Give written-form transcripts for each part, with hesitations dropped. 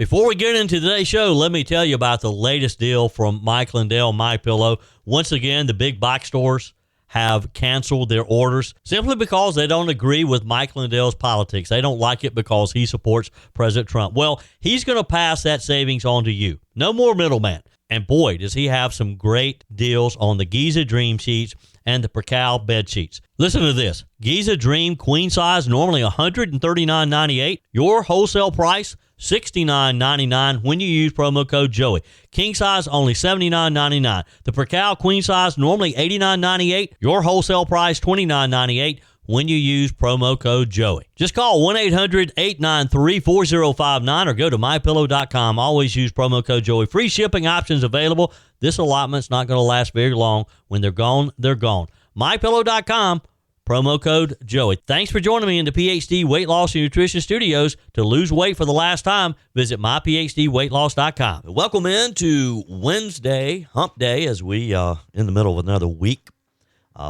Before we get into today's show, let me tell you about the latest deal from Mike Lindell, MyPillow. Once again, the big box stores have canceled their orders simply because they don't agree with Mike Lindell's politics. They don't like it because he supports President Trump. Well, he's going to pass that savings on to you. No more middleman. And boy, does he have some great deals on the Giza Dream sheets and the Percal bed sheets. Listen to this. Giza Dream queen size, normally $139.98. Your wholesale price, $69.99 when you use promo code Joey. King size, only $79.99. The Percal queen size, normally $89.98. Your wholesale price, $29.98 when you use promo code Joey. Just call 1-800-893-4059 or go to mypillow.com. Always use promo code Joey. Free shipping options available. This allotment's not going to last very long. When they're gone, they're gone. mypillow.com, promo code Joey. Thanks for joining me in the PhD Weight Loss and Nutrition Studios. To lose weight for the last time, visit myphdweightloss.com. Welcome into Wednesday, hump day, as we in the middle of another week.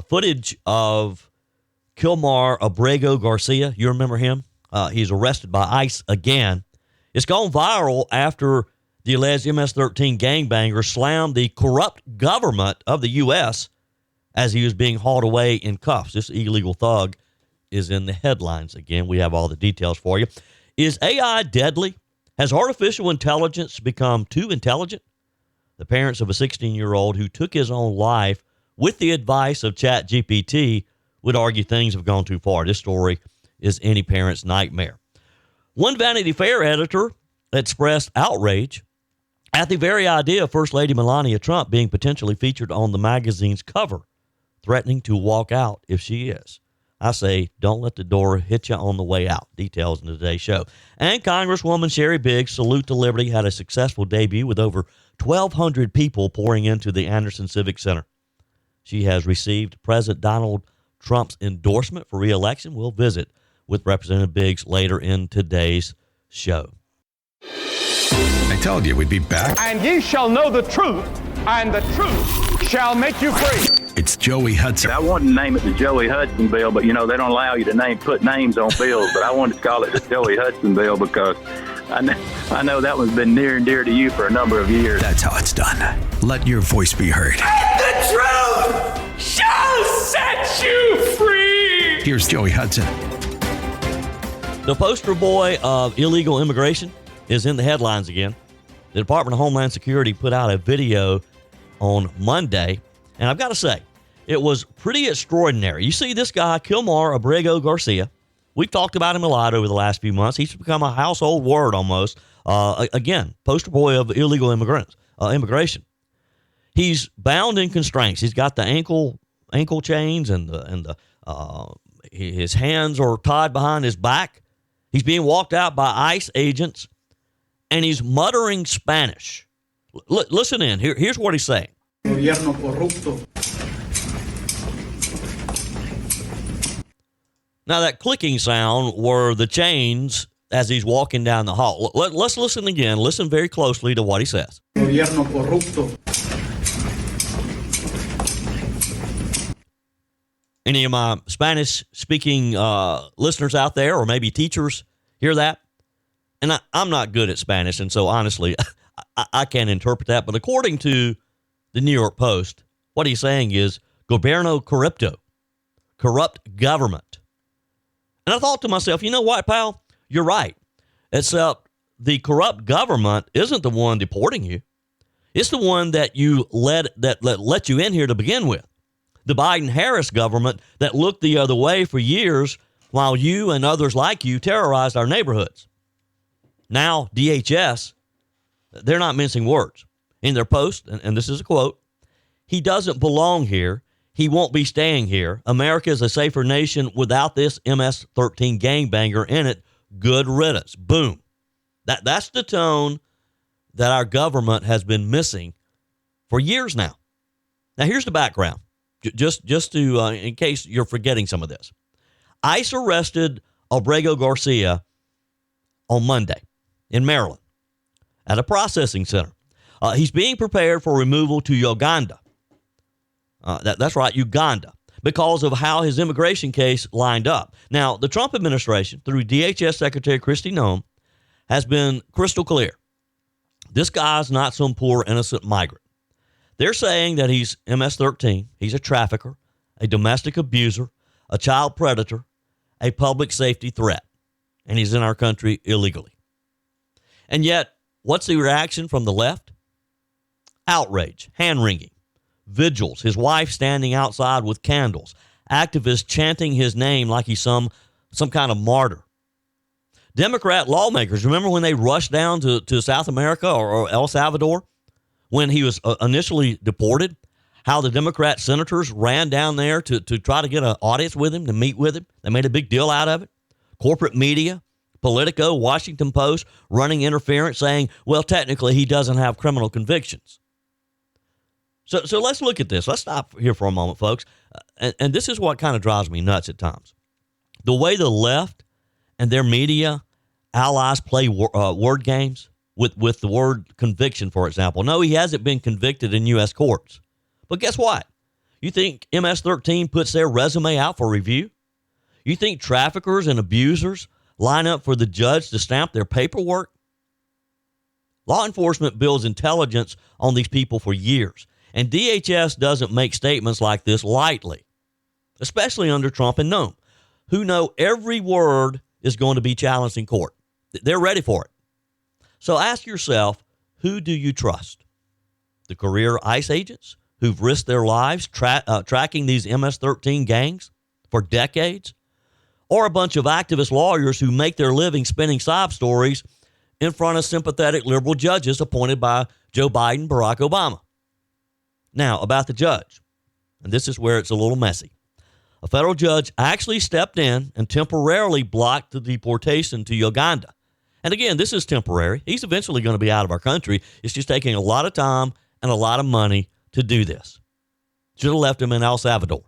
Footage of Kilmar Abrego Garcia. You remember him? He's arrested by ICE again. It's gone viral after the alleged MS-13 gangbanger slammed the corrupt government of the U.S. as he was being hauled away in cuffs. This illegal thug is in the headlines again. We have all the details for you. Is AI deadly? Has artificial intelligence become too intelligent? The parents of a 16-year-old who took his own life with the advice of ChatGPT would argue things have gone too far. This story is any parent's nightmare. One Vanity Fair editor expressed outrage at the very idea of First Lady Melania Trump being potentially featured on the magazine's cover, threatening to walk out if she is. I say, don't let the door hit you on the way out. Details in today's show. And Congresswoman Sheri Biggs, Salute to Liberty, had a successful debut with over 1,200 people pouring into the Anderson Civic Center. She has received President Donald Trump's endorsement for re-election. We'll visit with Representative Biggs later in today's show. I told you we'd be back. And ye shall know the truth, and the truth shall make you free. It's Joey Hudson. I wanted to name it the Joey Hudson bill, but they don't allow you to put names on bills. But I wanted to call it the Joey Hudson bill because I know that one's been near and dear to you for a number of years. That's how it's done. Let your voice be heard. And the truth shall set you free. Here's Joey Hudson. The poster boy of illegal immigration is in the headlines again. The Department of Homeland Security put out a video on Monday, and I've got to say, it was pretty extraordinary. You see this guy, Kilmar Abrego Garcia. We've talked about him a lot over the last few months. He's become a household word almost. Again, poster boy of illegal immigration. He's bound in constraints. He's got the ankle chains and his hands are tied behind his back. He's being walked out by ICE agents, and he's muttering Spanish. Listen in. Here's what he's saying. Gobierno corrupto. Now, that clicking sound were the chains as he's walking down the hall. Let's listen again. Listen very closely to what he says. Gobierno corrupto. Any of my Spanish-speaking listeners out there, or maybe teachers, hear that? And I'm not good at Spanish, and so honestly, I can't interpret that. But according to the New York Post, what he's saying is gobierno corrupto, corrupt government. And I thought to myself, you know what, pal? You're right. Except the corrupt government isn't the one deporting you. It's the one that let you in here to begin with. The Biden-Harris government that looked the other way for years while you and others like you terrorized our neighborhoods. Now, DHS, they're not mincing words. In their post, and this is a quote, "He doesn't belong here. He won't be staying here. America is a safer nation without this MS-13 gangbanger in it. Good riddance." Boom. That's the tone that our government has been missing for years now. Now, here's the background. Just to, in case you're forgetting some of this. ICE arrested Abrego Garcia on Monday in Maryland at a processing center. He's being prepared for removal to Uganda. That's right, Uganda, because of how his immigration case lined up. Now, the Trump administration, through DHS Secretary Kristi Noem, has been crystal clear. This guy's not some poor innocent migrant. They're saying that he's MS-13. He's a trafficker, a domestic abuser, a child predator, a public safety threat, and he's in our country illegally. And yet, what's the reaction from the left? Outrage, hand-wringing, vigils, his wife standing outside with candles, activists chanting his name like he's some kind of martyr. Democrat lawmakers, remember when they rushed down to South America or El Salvador when he was initially deported? How the Democrat senators ran down there to try to get an audience with him, to meet with him. They made a big deal out of it. Corporate media, Politico, Washington Post, running interference, saying, well, technically he doesn't have criminal convictions. So let's look at this. Let's stop here for a moment, folks. And this is what kind of drives me nuts at times. The way the left and their media allies play word games with the word conviction, for example. No, he hasn't been convicted in U.S. courts. But guess what? You think MS-13 puts their resume out for review? You think traffickers and abusers line up for the judge to stamp their paperwork? Law enforcement builds intelligence on these people for years. And DHS doesn't make statements like this lightly, especially under Trump and Noem, who know every word is going to be challenged in court. They're ready for it. So ask yourself, who do you trust? The career ICE agents who've risked their lives tracking these MS-13 gangs for decades? Or a bunch of activist lawyers who make their living spinning sob stories in front of sympathetic liberal judges appointed by Joe Biden, Barack Obama? Now, about the judge, and this is where it's a little messy. A federal judge actually stepped in and temporarily blocked the deportation to Uganda. And again, this is temporary. He's eventually going to be out of our country. It's just taking a lot of time and a lot of money to do this. Should have left him in El Salvador.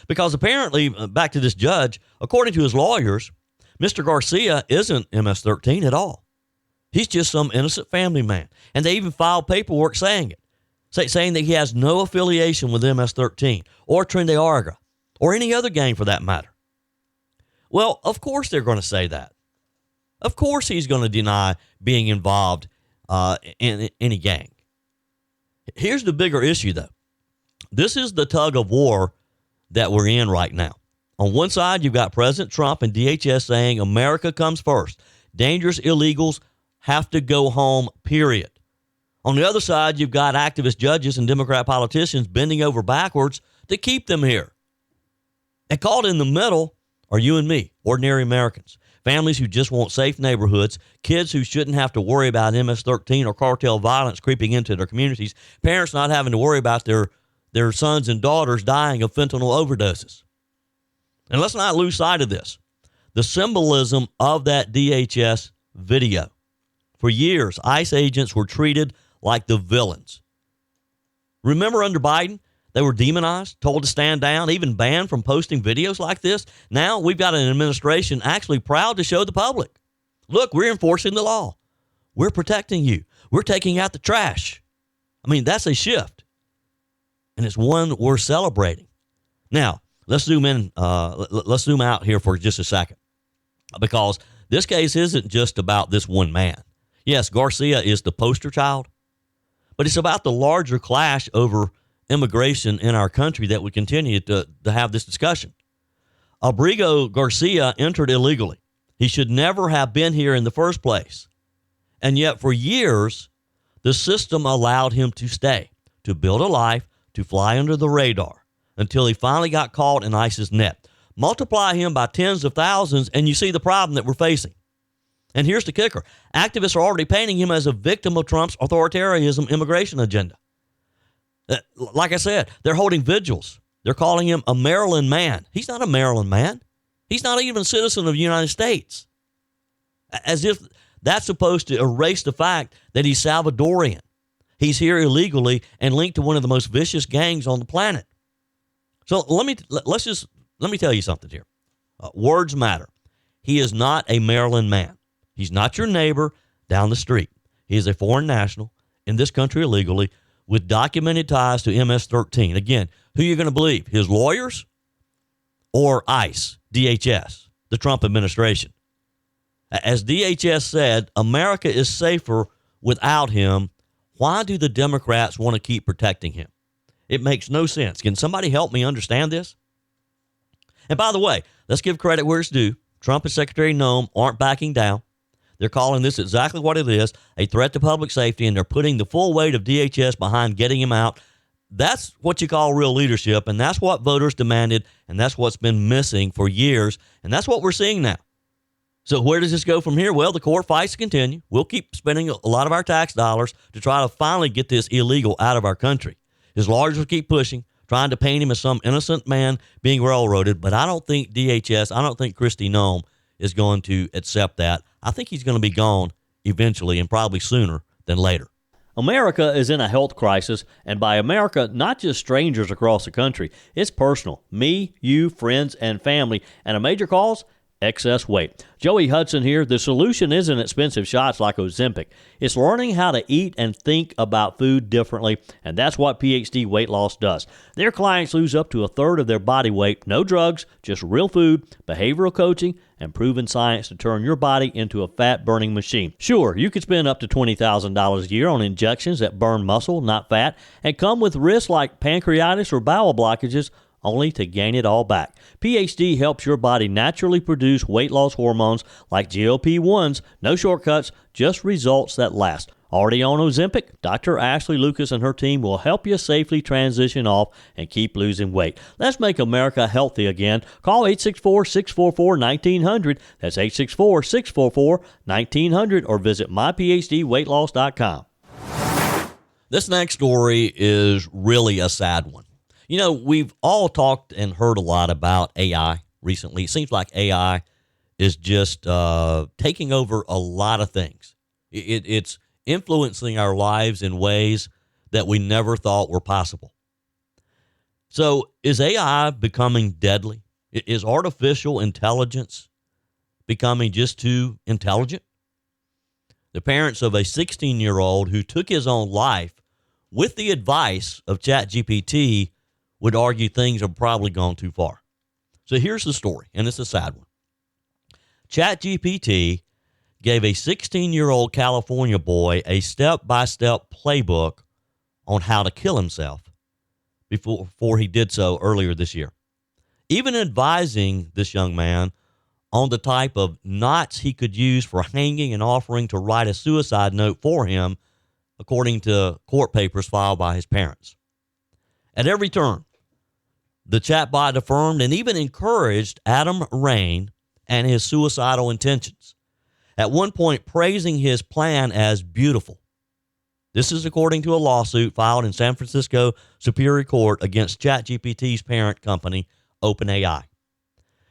Because apparently, back to this judge, according to his lawyers, Mr. Garcia isn't MS-13 at all. He's just some innocent family man. And they even filed paperwork saying it. Saying that he has no affiliation with MS-13 or Tren de Aragua or any other gang for that matter. Well, of course they're going to say that. Of course he's going to deny being involved in any gang. Here's the bigger issue, though. This is the tug of war that we're in right now. On one side, you've got President Trump and DHS saying America comes first. Dangerous illegals have to go home, period. On the other side, you've got activist judges and Democrat politicians bending over backwards to keep them here. And caught in the middle are you and me, ordinary Americans, families who just want safe neighborhoods, kids who shouldn't have to worry about MS-13 or cartel violence creeping into their communities, parents not having to worry about their sons and daughters dying of fentanyl overdoses. And let's not lose sight of this. The symbolism of that DHS video. For years, ICE agents were treated like the villains. Remember under Biden, they were demonized, told to stand down, even banned from posting videos like this. Now we've got an administration actually proud to show the public, look, we're enforcing the law. We're protecting you. We're taking out the trash. I mean, that's a shift. And it's one we're celebrating. Now, let's zoom in. Let's zoom out here for just a second, because this case isn't just about this one man. Yes, Garcia is the poster child, but it's about the larger clash over immigration in our country that we continue to have this discussion. Abrego Garcia entered illegally. He should never have been here in the first place. And yet for years, the system allowed him to stay, to build a life, to fly under the radar until he finally got caught in ICE's net. Multiply him by tens of thousands, and you see the problem that we're facing. And here's the kicker. Activists are already painting him as a victim of Trump's authoritarianism immigration agenda. Like I said, they're holding vigils. They're calling him a Maryland man. He's not a Maryland man. He's not even a citizen of the United States. As if that's supposed to erase the fact that he's Salvadorian. He's here illegally and linked to one of the most vicious gangs on the planet. So let me tell you something here. Words matter. He is not a Maryland man. He's not your neighbor down the street. He is a foreign national in this country illegally with documented ties to MS-13. Again, who are you going to believe? His lawyers or ICE, DHS, the Trump administration? As DHS said, America is safer without him, why do the Democrats want to keep protecting him? It makes no sense. Can somebody help me understand this? And by the way, let's give credit where it's due. Trump and Secretary Noem aren't backing down. They're calling this exactly what it is, a threat to public safety, and they're putting the full weight of DHS behind getting him out. That's what you call real leadership, and that's what voters demanded, and that's what's been missing for years, and that's what we're seeing now. So where does this go from here? Well, the court fights continue. We'll keep spending a lot of our tax dollars to try to finally get this illegal out of our country. His lawyers will keep pushing, trying to paint him as some innocent man being railroaded, but I don't think DHS, I don't think Kristi Noem is going to accept that. I think he's going to be gone eventually, and probably sooner than later. America is in a health crisis, and by America, not just strangers across the country. It's personal. Me, you, friends, and family. And a major cause? Excess weight. Joey Hudson here. The solution isn't expensive shots like Ozempic. It's learning how to eat and think about food differently, and that's what PhD Weight Loss does. Their clients lose up to a third of their body weight, no drugs, just real food, behavioral coaching, and proven science to turn your body into a fat-burning machine. Sure, you could spend up to $20,000 a year on injections that burn muscle, not fat, and come with risks like pancreatitis or bowel blockages, only to gain it all back. PhD helps your body naturally produce weight loss hormones like GLP-1s, no shortcuts, just results that last. Already on Ozempic, Dr. Ashley Lucas and her team will help you safely transition off and keep losing weight. Let's make America healthy again. Call 864-644-1900. That's 864-644-1900 or visit myphdweightloss.com. This next story is really a sad one. You know, we've all talked and heard a lot about AI recently. It seems like AI is just taking over a lot of things. It's influencing our lives in ways that we never thought were possible. So is AI becoming deadly? Is artificial intelligence becoming just too intelligent? The parents of a 16-year-old who took his own life with the advice of ChatGPT would argue things have probably gone too far. So here's the story, and it's a sad one. ChatGPT gave a 16-year-old California boy a step-by-step playbook on how to kill himself before he did so earlier this year, even advising this young man on the type of knots he could use for hanging and offering to write a suicide note for him, according to court papers filed by his parents. At every turn, the chatbot affirmed and even encouraged Adam Rain and his suicidal intentions, at one point praising his plan as beautiful. This is according to a lawsuit filed in San Francisco Superior Court against ChatGPT's parent company, OpenAI.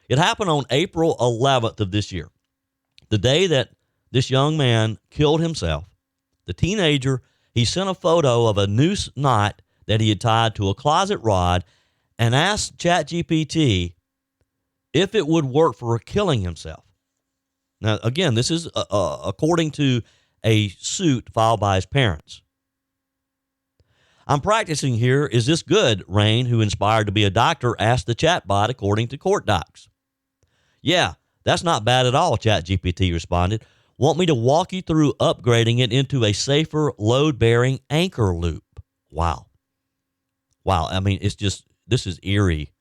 It happened on April 11th of this year, the day that this young man killed himself. The teenager, he sent a photo of a noose knot that he had tied to a closet rod and asked ChatGPT if it would work for killing himself. Now, again, this is according to a suit filed by his parents. I'm practicing here. Is this good? Rain, who inspired to be a doctor, asked the chatbot according to court docs. Yeah, that's not bad at all, ChatGPT responded. Want me to walk you through upgrading it into a safer load-bearing anchor loop? Wow. I mean, this is eerie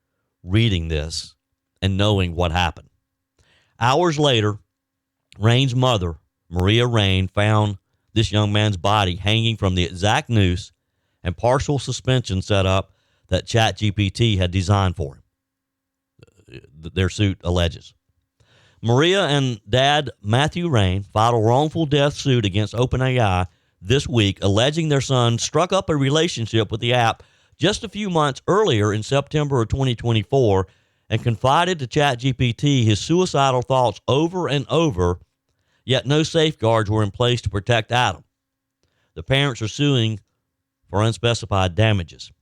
reading this and knowing what happened. Hours later, Rain's mother, Maria Rain, found this young man's body hanging from the exact noose and partial suspension setup that ChatGPT had designed for him, their suit alleges. Maria and Dad Matthew Rain filed a wrongful death suit against OpenAI this week, alleging their son struck up a relationship with the app just a few months earlier in September of 2024 and confided to ChatGPT his suicidal thoughts over and over, yet no safeguards were in place to protect Adam. The parents are suing for unspecified damages.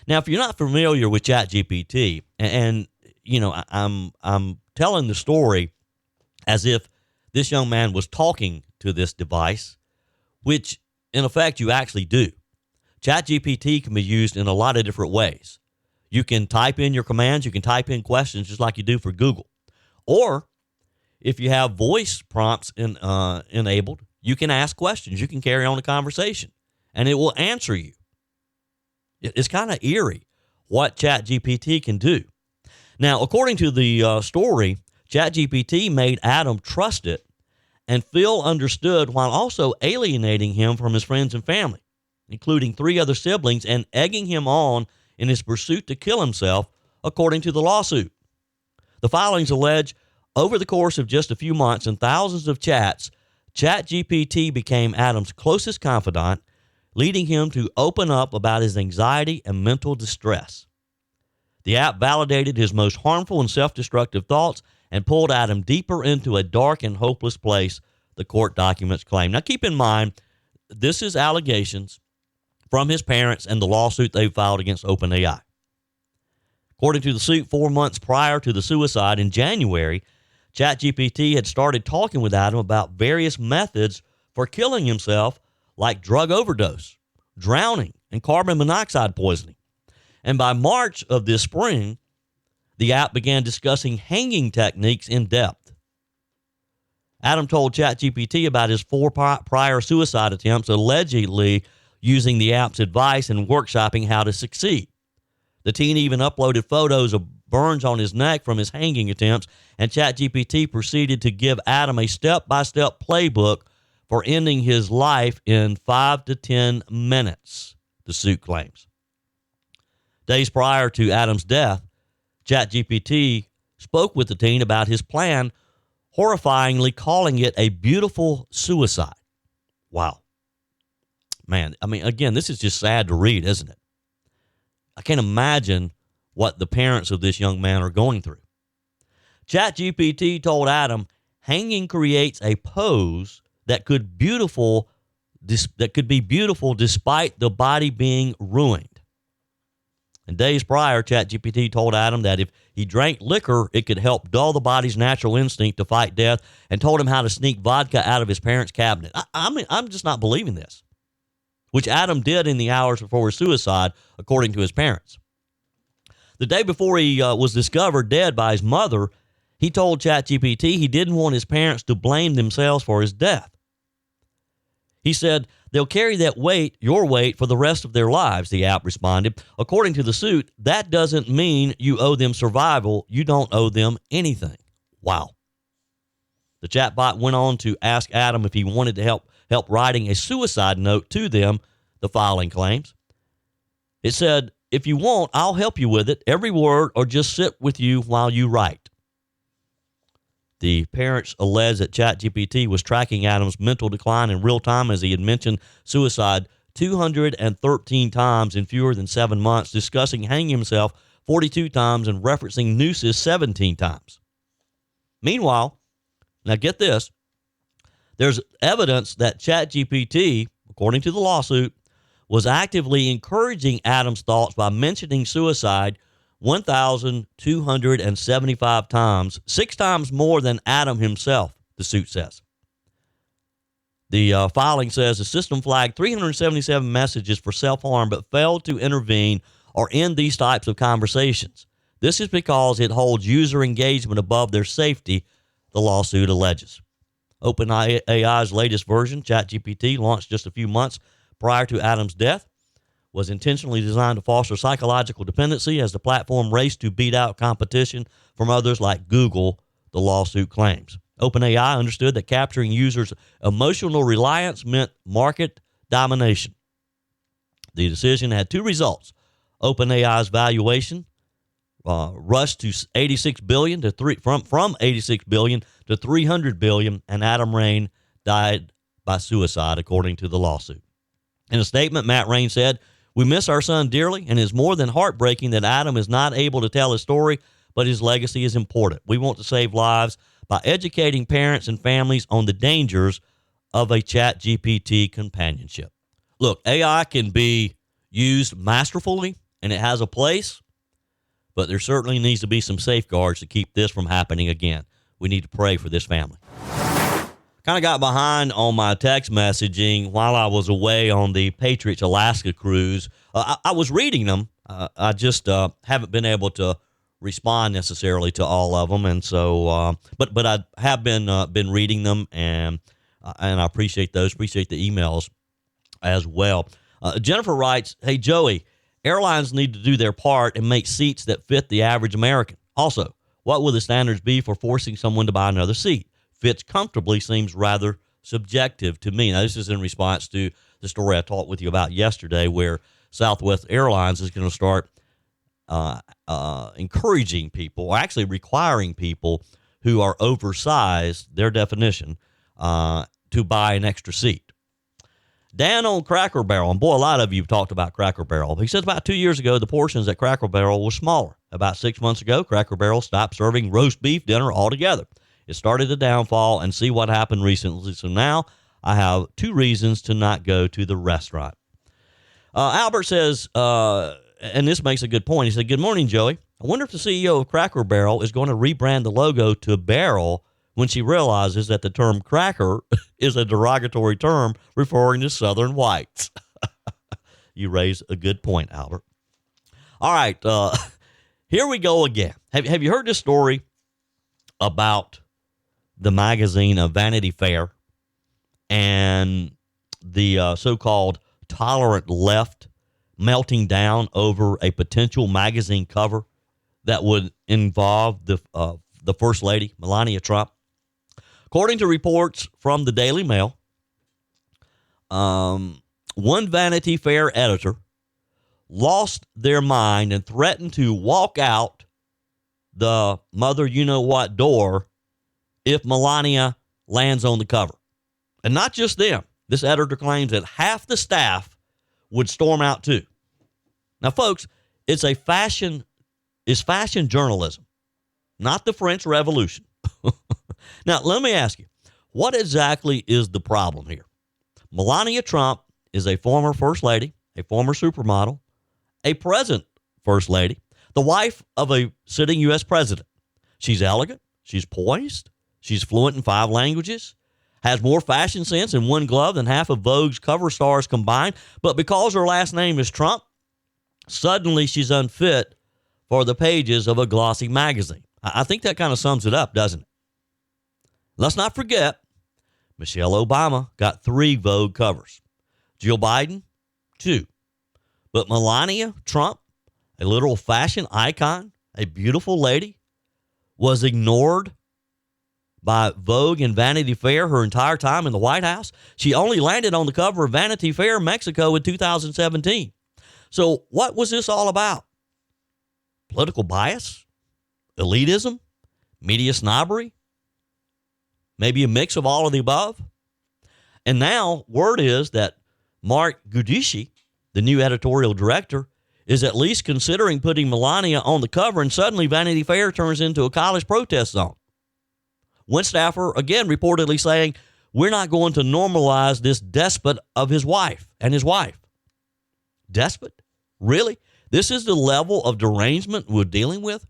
Now, if you're not familiar with ChatGPT, and you know, I'm telling the story as if this young man was talking to this device, which in effect you actually do. ChatGPT can be used in a lot of different ways. You can type in your commands, you can type in questions just like you do for Google. Or if you have voice prompts enabled, You can ask questions. You can carry on a conversation, and it will answer you. It's kind of eerie what ChatGPT can do. Now, according to the story, ChatGPT made Adam trust it and feel understood while also alienating him from his friends and family, including 3 other siblings, and egging him on in his pursuit to kill himself, according to the lawsuit. The filings allege over the course of just a few months and thousands of chats, ChatGPT became Adam's closest confidant, leading him to open up about his anxiety and mental distress. The app validated his most harmful and self-destructive thoughts and pulled Adam deeper into a dark and hopeless place, the court documents claim. Now, keep in mind, this is allegations from his parents and the lawsuit they filed against OpenAI. According to the suit, 4 months prior to the suicide in January, ChatGPT had started talking with Adam about various methods for killing himself, like drug overdose, drowning, and carbon monoxide poisoning. And by March of this spring, the app began discussing hanging techniques in depth. Adam told ChatGPT about his 4 prior suicide attempts, allegedly using the app's advice and workshopping how to succeed. The teen even uploaded photos of burns on his neck from his hanging attempts, and ChatGPT proceeded to give Adam a step-by-step playbook for ending his life in 5 to 10 minutes, the suit claims. Days prior to Adam's death, ChatGPT spoke with the teen about his plan, horrifyingly calling it a beautiful suicide. Wow. Man, I mean, again, this is just sad to read, isn't it? I can't imagine what the parents of this young man are going through. ChatGPT told Adam, hanging creates a pose that could be beautiful despite the body being ruined. And days prior, ChatGPT told Adam that if he drank liquor, it could help dull the body's natural instinct to fight death, and told him how to sneak vodka out of his parents' cabinet. I'm just not believing this, which Adam did in the hours before his suicide, according to his parents. The day before he was discovered dead by his mother, he told ChatGPT he didn't want his parents to blame themselves for his death. He said, they'll carry that weight, your weight, for the rest of their lives, the app responded. According to the suit, that doesn't mean you owe them survival. You don't owe them anything. Wow. The chatbot went on to ask Adam if he wanted to help writing a suicide note to them, the filing claims. It said, if you want, I'll help you with it, every word, or just sit with you while you write. The parents allege that ChatGPT was tracking Adam's mental decline in real time, as he had mentioned suicide 213 times in fewer than 7 months, discussing hanging himself 42 times, and referencing nooses 17 times. Meanwhile, now get this, there's evidence that ChatGPT, according to the lawsuit, was actively encouraging Adam's thoughts by mentioning suicide 1,275 times, 6 times more than Adam himself, the suit says. The filing says the system flagged 377 messages for self-harm but failed to intervene or end these types of conversations. This is because it holds user engagement above their safety, the lawsuit alleges. OpenAI's latest version, ChatGPT, launched just a few months prior to Adam's death, was intentionally designed to foster psychological dependency as the platform raced to beat out competition from others like Google, the lawsuit claims. OpenAI understood that capturing users' emotional reliance meant market domination. The decision had 2 results. OpenAI's valuation rushed to $86 billion from $86 billion to $300 billion, and Adam Rain died by suicide, according to the lawsuit. In a statement, Matt Rain said, "We miss our son dearly, and it's more than heartbreaking that Adam is not able to tell his story, but his legacy is important. We want to save lives by educating parents and families on the dangers of a ChatGPT companionship." Look, AI can be used masterfully, and it has a place, but there certainly needs to be some safeguards to keep this from happening again. We need to pray for this family. Kind of got behind on my text messaging while I was away on the Patriots Alaska cruise. I was reading them. I just haven't been able to respond necessarily to all of them, and so but I have been reading them, and and I appreciate those. Appreciate the emails as well. Jennifer writes, hey, Joey, airlines need to do their part and make seats that fit the average American. Also, what will the standards be for forcing someone to buy another seat? Fits comfortably seems rather subjective to me. Now, this is in response to the story I talked with you about yesterday, where Southwest Airlines is going to start encouraging people, or actually requiring people who are oversized, their definition, to buy an extra seat. Dan on Cracker Barrel, and boy, a lot of you have talked about Cracker Barrel. He says about 2 years ago, the portions at Cracker Barrel were smaller. About 6 months ago, Cracker Barrel stopped serving roast beef dinner altogether. It started a downfall, and see what happened recently. So now I have 2 reasons to not go to the restaurant. Albert says, and this makes a good point. He said, good morning, Joey. I wonder if the CEO of Cracker Barrel is going to rebrand the logo to Barrel when she realizes that the term cracker is a derogatory term referring to Southern whites. You raise a good point, Albert. All right, here we go again. Have you heard this story about the magazine of Vanity Fair and the so-called tolerant left melting down over a potential magazine cover that would involve the First Lady Melania Trump? According to reports from the Daily Mail, one Vanity Fair editor lost their mind and threatened to walk out the mother-you-know-what door if Melania lands on the cover. And not just them. This editor claims that half the staff would storm out too. Now, folks, it's fashion journalism, not the French Revolution. Now, let me ask you, what exactly is the problem here? Melania Trump is a former First Lady, a former supermodel, a present First Lady, the wife of a sitting U.S. president. She's elegant, she's poised, she's fluent in 5 languages, has more fashion sense in one glove than half of Vogue's cover stars combined, but because her last name is Trump, suddenly she's unfit for the pages of a glossy magazine. I think that kind of sums it up, doesn't it? Let's not forget, Michelle Obama got 3 Vogue covers. Jill Biden, 2. But Melania Trump, a literal fashion icon, a beautiful lady, was ignored by Vogue and Vanity Fair her entire time in the White House. She only landed on the cover of Vanity Fair Mexico in 2017. So what was this all about? Political bias? Elitism? Media snobbery? Maybe a mix of all of the above? And now word is that Mark Gudici, the new editorial director, is at least considering putting Melania on the cover, and suddenly Vanity Fair turns into a college protest zone. One staffer, again, reportedly saying, we're not going to normalize this despot of his wife and his wife. Despot? Really? This is the level of derangement we're dealing with?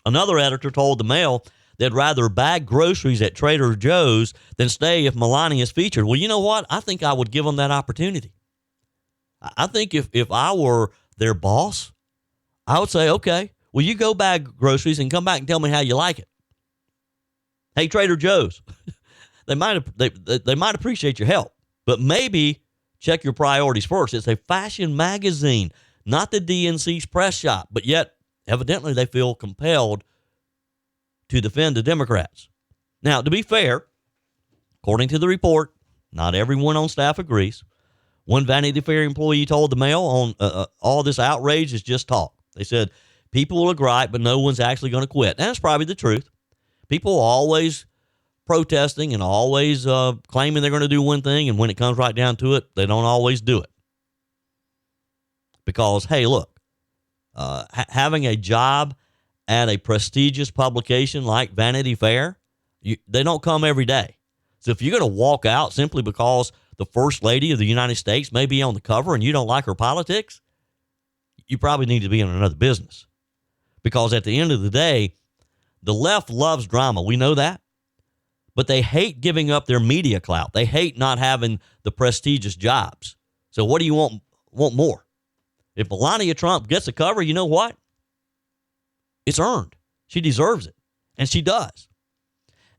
Another editor told the Mail they'd rather bag groceries at Trader Joe's than stay if Melania is featured. Well, you know what? I think I would give them that opportunity. I think if I were their boss, I would say, okay, well, you go bag groceries and come back and tell me how you like it. Hey, Trader Joe's, they might appreciate your help, but maybe check your priorities first. It's a fashion magazine, not the DNC's press shop, but yet evidently they feel compelled to defend the Democrats. Now, to be fair, according to the report, not everyone on staff agrees. One Vanity Fair employee told the Mail on all this outrage is just talk. They said, people will gripe, but no one's actually going to quit. And that's probably the truth. People are always protesting and always claiming they're going to do one thing, and when it comes right down to it, they don't always do it. Because, hey, look, having a job at a prestigious publication like Vanity Fair, they don't come every day. So if you're going to walk out simply because the First Lady of the United States may be on the cover and you don't like her politics, you probably need to be in another business. Because at the end of the day, the left loves drama. We know that. But they hate giving up their media clout. They hate not having the prestigious jobs. So what do you want more? If Melania Trump gets a cover, you know what? It's earned. She deserves it. And she does.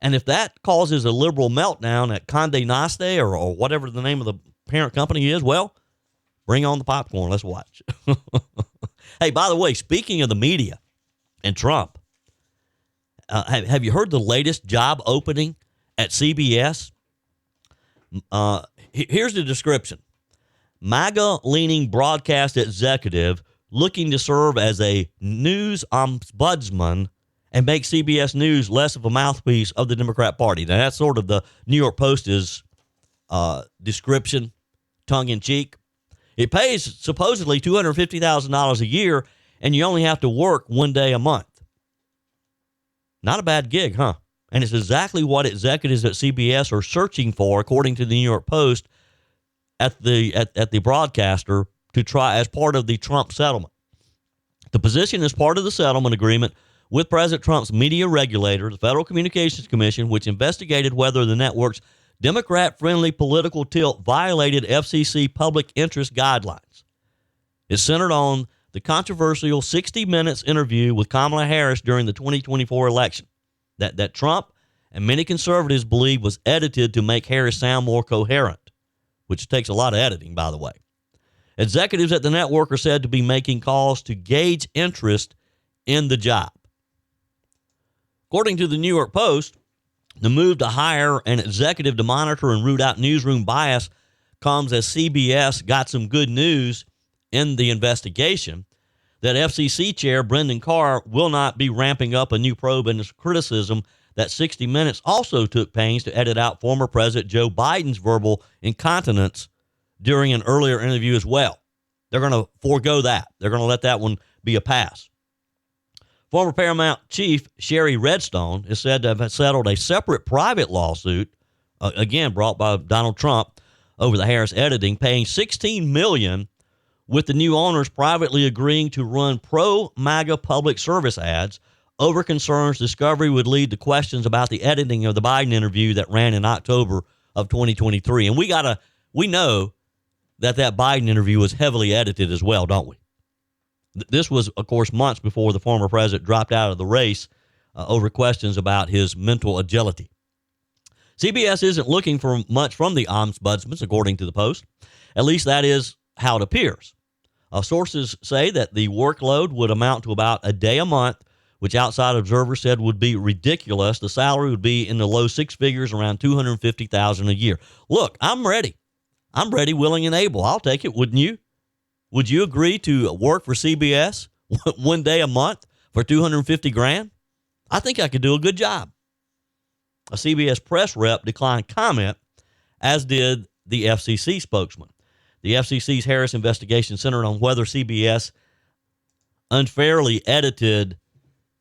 And if that causes a liberal meltdown at Condé Nast or whatever the name of the parent company is, well, bring on the popcorn. Let's watch. Hey, by the way, speaking of the media and Trump, have you heard the latest job opening at CBS? Here's the description. MAGA-leaning broadcast executive looking to serve as a news ombudsman and make CBS News less of a mouthpiece of the Democrat Party. Now, that's sort of the New York Post's description, tongue-in-cheek. It pays supposedly $250,000 a year, and you only have to work one day a month. Not a bad gig, huh? And it's exactly what executives at CBS are searching for, according to the New York Post, at the broadcaster to try as part of the Trump settlement. The position is part of the settlement agreement with President Trump's media regulator, the Federal Communications Commission, which investigated whether the network's Democrat-friendly political tilt violated FCC public interest guidelines. It's centered on the controversial 60 Minutes interview with Kamala Harris during the 2024 election that Trump and many conservatives believe was edited to make Harris sound more coherent, which takes a lot of editing, by the way. Executives at the network are said to be making calls to gauge interest in the job. According to the New York Post, the move to hire an executive to monitor and root out newsroom bias comes as CBS got some good news in the investigation that FCC Chair Brendan Carr will not be ramping up a new probe into criticism that 60 Minutes also took pains to edit out former President Joe Biden's verbal incontinence during an earlier interview as well. They're going to forego that. They're going to let that one be a pass. Former Paramount chief Sherry Redstone is said to have settled a separate private lawsuit, again brought by Donald Trump, over the Harris editing, paying $16 million, with the new owners privately agreeing to run pro-MAGA public service ads over concerns discovery would lead to questions about the editing of the Biden interview that ran in October of 2023. And we know that Biden interview was heavily edited as well, don't we? This was, of course, months before the former president dropped out of the race over questions about his mental agility. CBS isn't looking for much from the ombudsman, according to the Post. At least that is how it appears. Sources say that the workload would amount to about a day a month, which outside observers said would be ridiculous. The salary would be in the low six figures, around $250,000 a year. Look, I'm ready. I'm ready, willing, and able. I'll take it, wouldn't you? Would you agree to work for CBS one day a month for $250,000? I think I could do a good job. A CBS press rep declined comment, as did the FCC spokesman. The FCC's Harris investigation centered on whether CBS unfairly edited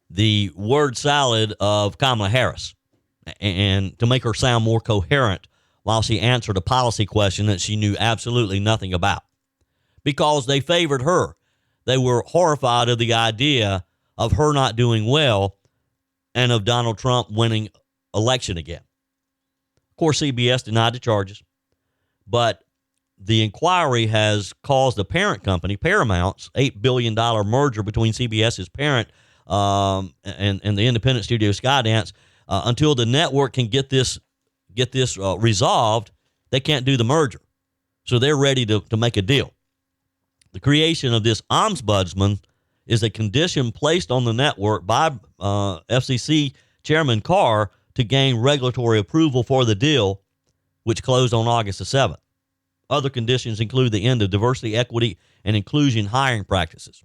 the word salad of Kamala Harris and to make her sound more coherent while she answered a policy question that she knew absolutely nothing about. Because they favored her. They were horrified of the idea of her not doing well and of Donald Trump winning election again. Of course, CBS denied the charges, but the inquiry has caused the parent company, Paramount's $8 billion merger between CBS's parent and the independent studio Skydance, until the network can get this resolved, they can't do the merger. So they're ready to make a deal. The creation of this ombudsman is a condition placed on the network by FCC Chairman Carr to gain regulatory approval for the deal, which closed on August the 7th. Other conditions include the end of diversity, equity, and inclusion hiring practices.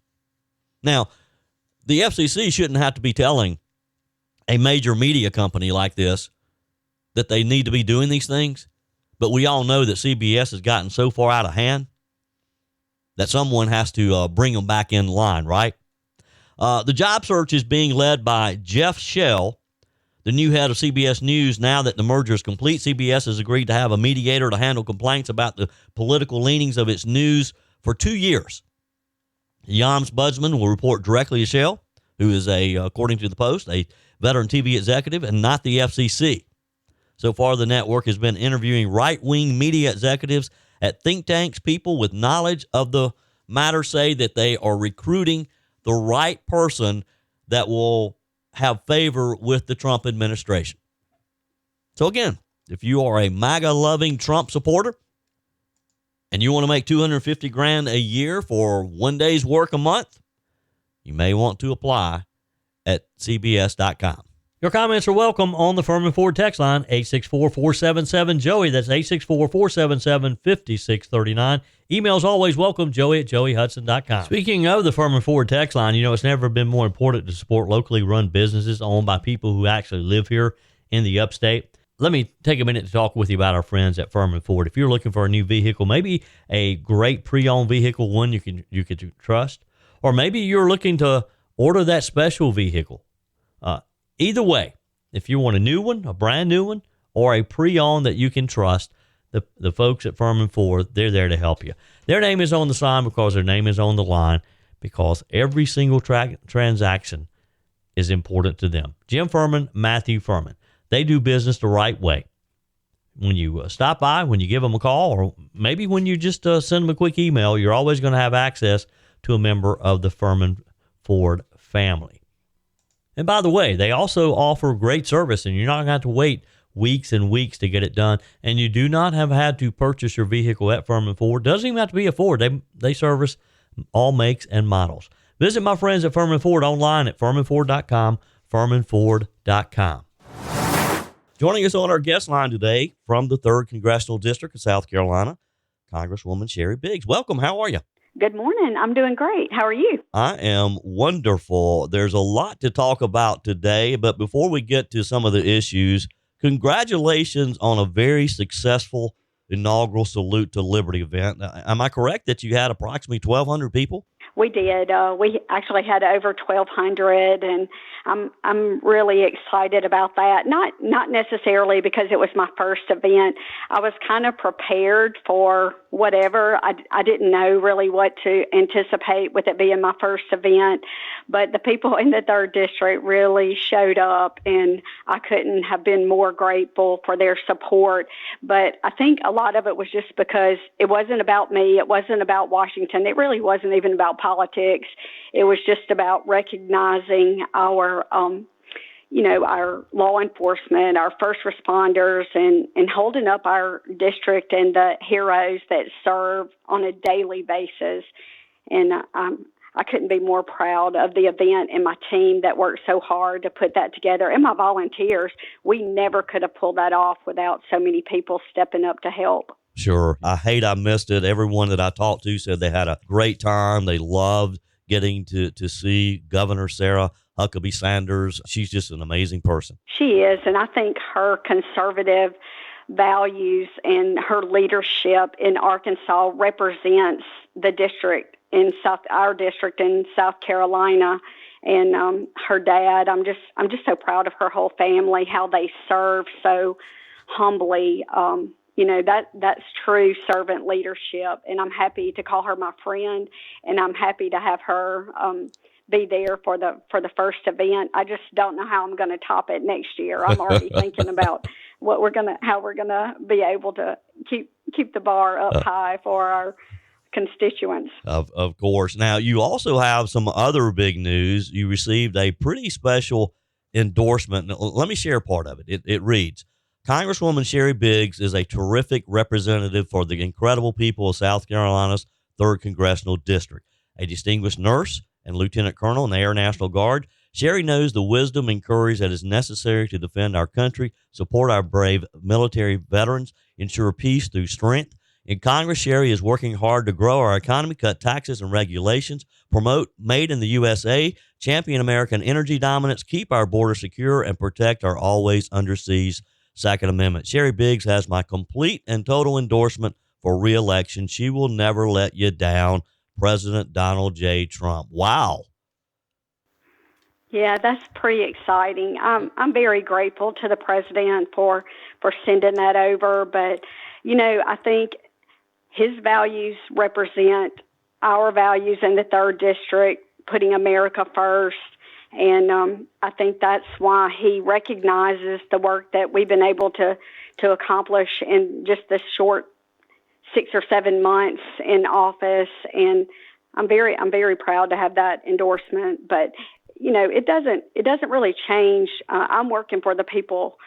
Now, the FCC shouldn't have to be telling a major media company like this that they need to be doing these things, but we all know that CBS has gotten so far out of hand that someone has to bring them back in line, right? The job search is being led by Jeff Shell, the new head of CBS News. Now that the merger is complete, CBS has agreed to have a mediator to handle complaints about the political leanings of its news for 2 years. The ombudsman will report directly to Shell, who is, according to the Post, a veteran TV executive and not the FCC. So far, the network has been interviewing right-wing media executives at think tanks. People with knowledge of the matter say that they are recruiting the right person that will have favor with the Trump administration. So again, if you are a MAGA-loving Trump supporter and you want to make $250,000 a year for one day's work a month, you may want to apply at cbs.com. Your comments are welcome on the Furman Ford text line, 864-477-JOEY. That's 864-477-5639. Emails always welcome, joey@joeyhudson.com. Speaking of the Furman Ford text line, it's never been more important to support locally run businesses owned by people who actually live here in the upstate. Let me take a minute to talk with you about our friends at Furman Ford. If you're looking for a new vehicle, maybe a great pre-owned vehicle, one you can trust, or maybe you're looking to order that special vehicle. Either way, if you want a new one, a brand new one, or a pre-owned that you can trust, the folks at Furman Ford, they're there to help you. Their name is on the sign because their name is on the line, because every single transaction is important to them. Jim Furman, Matthew Furman. They do business the right way. When you stop by, when you give them a call, or maybe when you just send them a quick email, you're always going to have access to a member of the Furman Ford family. And by the way, they also offer great service, and you're not going to have to wait weeks and weeks to get it done. And you do not have had to purchase your vehicle at Furman Ford. Doesn't even have to be a Ford. They service all makes and models. Visit my friends at Furman Ford online at furmanford.com, furmanford.com. Joining us on our guest line today from the 3rd Congressional District of South Carolina, Congresswoman Sheri Biggs. Welcome. How are you? Good morning. I'm doing great. How are you? I am wonderful. There's a lot to talk about today, but before we get to some of the issues, congratulations on a very successful inaugural Salute to Liberty event. Am I correct that you had approximately 1,200 people? We did. We actually had over 1,200, and I'm really excited about that. Not necessarily because it was my first event. I was kind of prepared for whatever. I didn't know really what to anticipate with it being my first event, but the people in the 3rd District really showed up, and I couldn't have been more grateful for their support. But I think a lot of it was just because it wasn't about me. It wasn't about Washington. It really wasn't even about politics. It was just about recognizing our law enforcement, our first responders, and holding up our district and the heroes that serve on a daily basis. And I couldn't be more proud of the event and my team that worked so hard to put that together, and my volunteers. We never could have pulled that off without so many people stepping up to help. Sure. I missed it. Everyone that I talked to said they had a great time. They loved getting to see Governor Sarah Huckabee Sanders. She's just an amazing person. She is, and I think her conservative values and her leadership in Arkansas represents the district in our district in South Carolina, and her dad. I'm just so proud of her whole family, how they serve so humbly. That's true servant leadership, and I'm happy to call her my friend, and I'm happy to have her be there for the first event. I just don't know how I'm going to top it next year. I'm already thinking about how we're gonna be able to keep the bar up high for our constituents. Of course. Now, you also have some other big news. You received a pretty special endorsement. Let me share part of it. It reads, Congresswoman Sheri Biggs is a terrific representative for the incredible people of South Carolina's 3rd Congressional District. A distinguished nurse and lieutenant colonel in the Air National Guard, Sheri knows the wisdom and courage that is necessary to defend our country, support our brave military veterans, ensure peace through strength. In Congress, Sheri is working hard to grow our economy, cut taxes and regulations, promote Made in the USA, champion American energy dominance, keep our border secure, and protect our always under siege Second Amendment. Sheri Biggs has my complete and total endorsement for re-election. She will never let you down. President Donald J. Trump. Wow. Yeah, that's pretty exciting. I'm very grateful to the president for sending that over. But, I think his values represent our values in the 3rd District, putting America first. And I think that's why he recognizes the work that we've been able to accomplish in just this short 6 or 7 months in office. And I'm very proud to have that endorsement. But it doesn't really change. I'm working for the people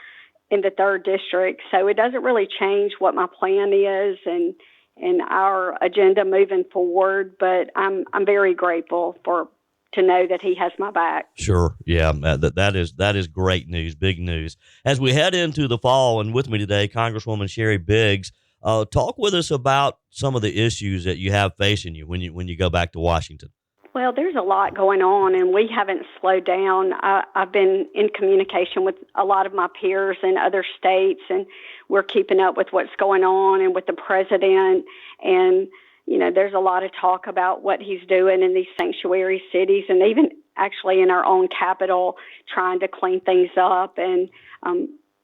in the 3rd District. So it doesn't really change what my plan is and our agenda moving forward. But I'm very grateful to know that he has my back. Sure. Yeah. That is great news. Big news. As we head into the fall, and with me today, Congresswoman Sheri Biggs, talk with us about some of the issues that you have facing you when you go back to Washington. Well, there's a lot going on, and we haven't slowed down. I've been in communication with a lot of my peers in other states, and we're keeping up with what's going on and with the president. And, there's a lot of talk about what he's doing in these sanctuary cities and even actually in our own capital, trying to clean things up and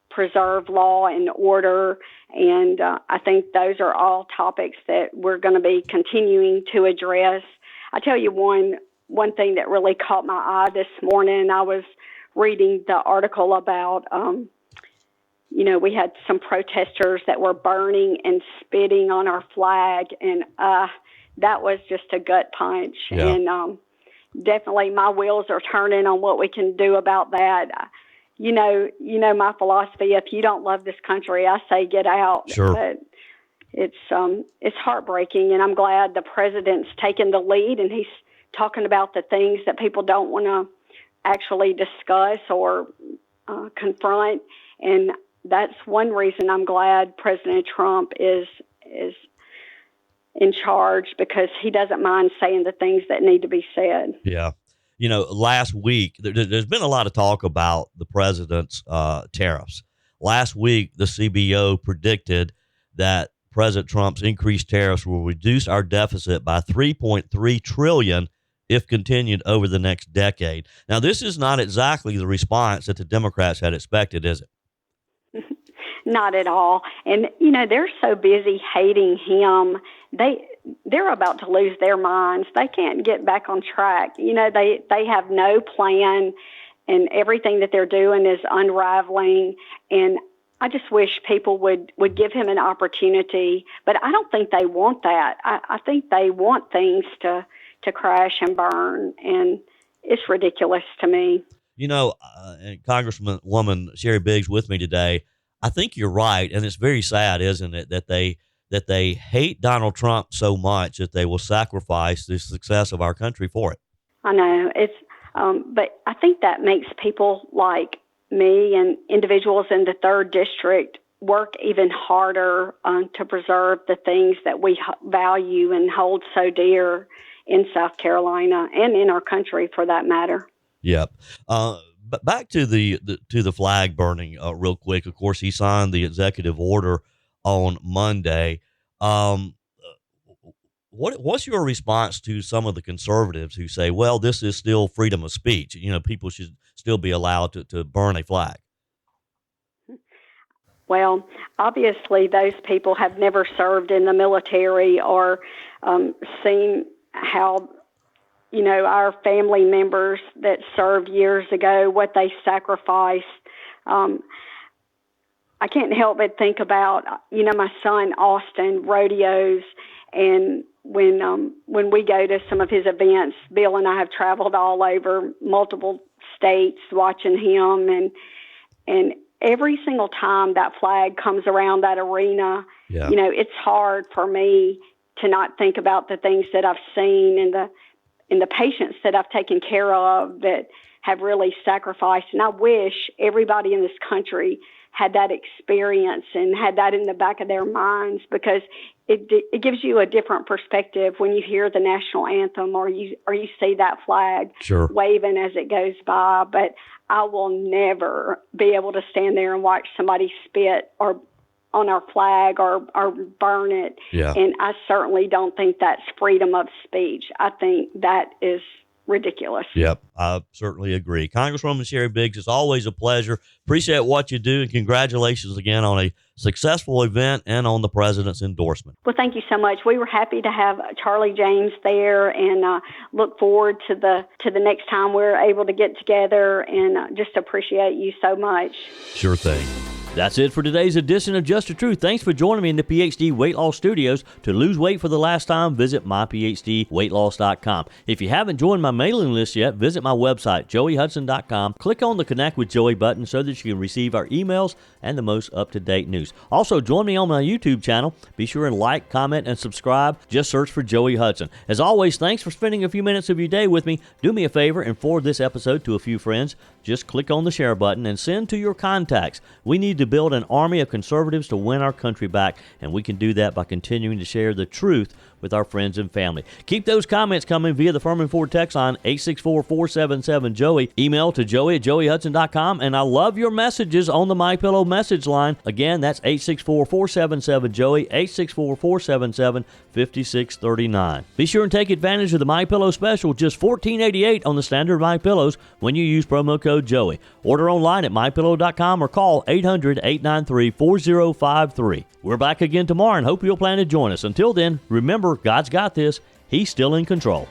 preserve law and order. And I think those are all topics that we're going to be continuing to address. I tell you one thing that really caught my eye this morning. I was reading the article about, we had some protesters that were burning and spitting on our flag, and that was just a gut punch. Yeah. And definitely my wheels are turning on what we can do about that. You know my philosophy. If you don't love this country, I say get out. Sure. But it's heartbreaking, and I'm glad the president's taken the lead, and he's talking about the things that people don't want to actually discuss or confront. And that's one reason I'm glad President Trump is in charge, because he doesn't mind saying the things that need to be said. Yeah. Last week, there's been a lot of talk about the president's tariffs. Last week, the CBO predicted that President Trump's increased tariffs will reduce our deficit by $3.3 trillion if continued over the next decade. Now, this is not exactly the response that the Democrats had expected, is it? Not at all. And, they're so busy hating him. They're about to lose their minds. They can't get back on track. They have no plan, and everything that they're doing is unraveling. And I just wish people would give him an opportunity, but I don't think they want that. I think they want things to crash and burn, and it's ridiculous to me. Congresswoman Sheri Biggs with me today. I think you're right, and it's very sad, isn't it, that they hate Donald Trump so much that they will sacrifice the success of our country for it. I know it's, but I think that makes people like me and individuals in the 3rd District work even harder to preserve the things that we value and hold so dear in South Carolina and in our country, for that matter. Yep. But back to the flag burning real quick. Of course, he signed the executive order on Monday. What's your response to some of the conservatives who say, well, this is still freedom of speech? People should still be allowed to burn a flag. Well, obviously, those people have never served in the military or seen how, our family members that served years ago, what they sacrificed. I can't help but think about, my son Austin rodeos, and when we go to some of his events, Bill and I have traveled all over multiple states watching him, and every single time that flag comes around that arena, yeah. It's hard for me to not think about the things that I've seen and the patients that I've taken care of that have really sacrificed. And I wish everybody in this country had that experience and had that in the back of their minds, because it gives you a different perspective when you hear the national anthem or you see that flag sure. waving as it goes by. But I will never be able to stand there and watch somebody spit or on our flag or burn it. Yeah. And I certainly don't think that's freedom of speech. I think that is ridiculous. Yep, I certainly agree. Congresswoman Sheri Biggs, it's always a pleasure. Appreciate what you do, and congratulations again on a successful event and on the president's endorsement. Well, thank you so much. We were happy to have Charlie James there, and look forward to the next time we're able to get together, and just appreciate you so much. Sure thing. That's it for today's edition of Just the Truth. Thanks for joining me in the PhD Weight Loss Studios. To lose weight for the last time, visit myphdweightloss.com. If you haven't joined my mailing list yet, visit my website, joeyhudson.com. Click on the Connect with Joey button so that you can receive our emails and the most up-to-date news. Also, join me on my YouTube channel. Be sure and like, comment, and subscribe. Just search for Joey Hudson. As always, thanks for spending a few minutes of your day with me. Do me a favor and forward this episode to a few friends. Just click on the share button and send to your contacts. We need to build an army of conservatives to win our country back, and we can do that by continuing to share the truth with our friends and family. Keep those comments coming via the Furman Ford text line, 864-477-JOEY. Email to joey@joeyhudson.com, and I love your messages on the MyPillow message line. Again, that's 864-477-JOEY, 864-477-5639. Be sure and take advantage of the MyPillow special, just $14.88 on the standard MyPillows when you use promo code Joey. Order online at mypillow.com or call 800-893-4053. We're back again tomorrow and hope you'll plan to join us. Until then, remember, God's got this. He's still in control.